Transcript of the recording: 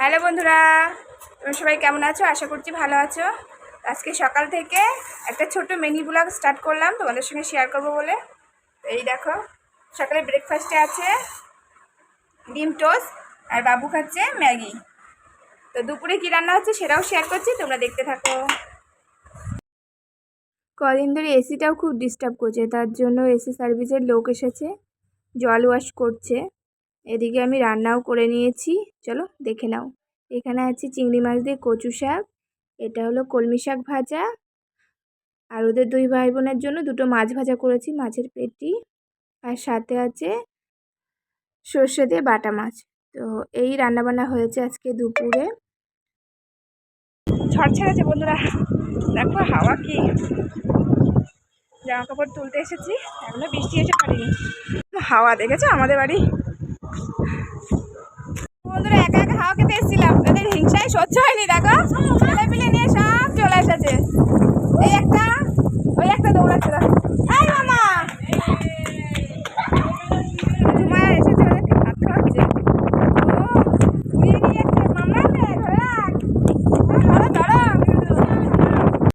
Hello বন্ধুরা, তোমরা সবাই কেমন আছো? আশা করছি ভালো আছো। আজকে সকাল থেকে একটা ছোট্ট মিনি ব্লগ স্টার্ট করলাম তোমাদের সঙ্গে শেয়ার করবো বলে। এই দেখো, সকালে ব্রেকফাস্টে আছে ডিম টোস্ট আর বাবু খাচ্ছে ম্যাগি। তো দুপুরে কী রান্না হচ্ছে সেটাও শেয়ার করছি, তোমরা দেখতে থাকো। কদিন ধরে এসিটাও খুব ডিস্টার্ব করছে, তার জন্য এসি সার্ভিসের লোক এসেছে, জল ওয়াশ করছে। এদিকে আমি রান্নাও করে নিয়েছি, চলো দেখে নাও। এখানে আছে চিংড়ি মাছ দিয়ে কচু শাক, এটা হলো কলমি শাক ভাজা, আর ওদের দুই ভাই বোনের জন্য দুটো মাছ ভাজা করেছি, মাছের পেটি, আর সাথে আছে সর্ষে দিয়ে বাটা মাছ। তো এই রান্নাবান্না হয়েছে আজকে দুপুরে। ঝড় ছেড়েছে বন্ধুরা, দেখো হাওয়া কি। জামা কাপড় তুলতে এসেছি, এখনো বৃষ্টি এসে পারিনি। হাওয়া দেখেছো আমাদের বাড়ি। বন্ধুরা একা একা হাওয়া খেতে এসেছিলাম, এদের হিংসায় সহ্য হয়নি। দেখো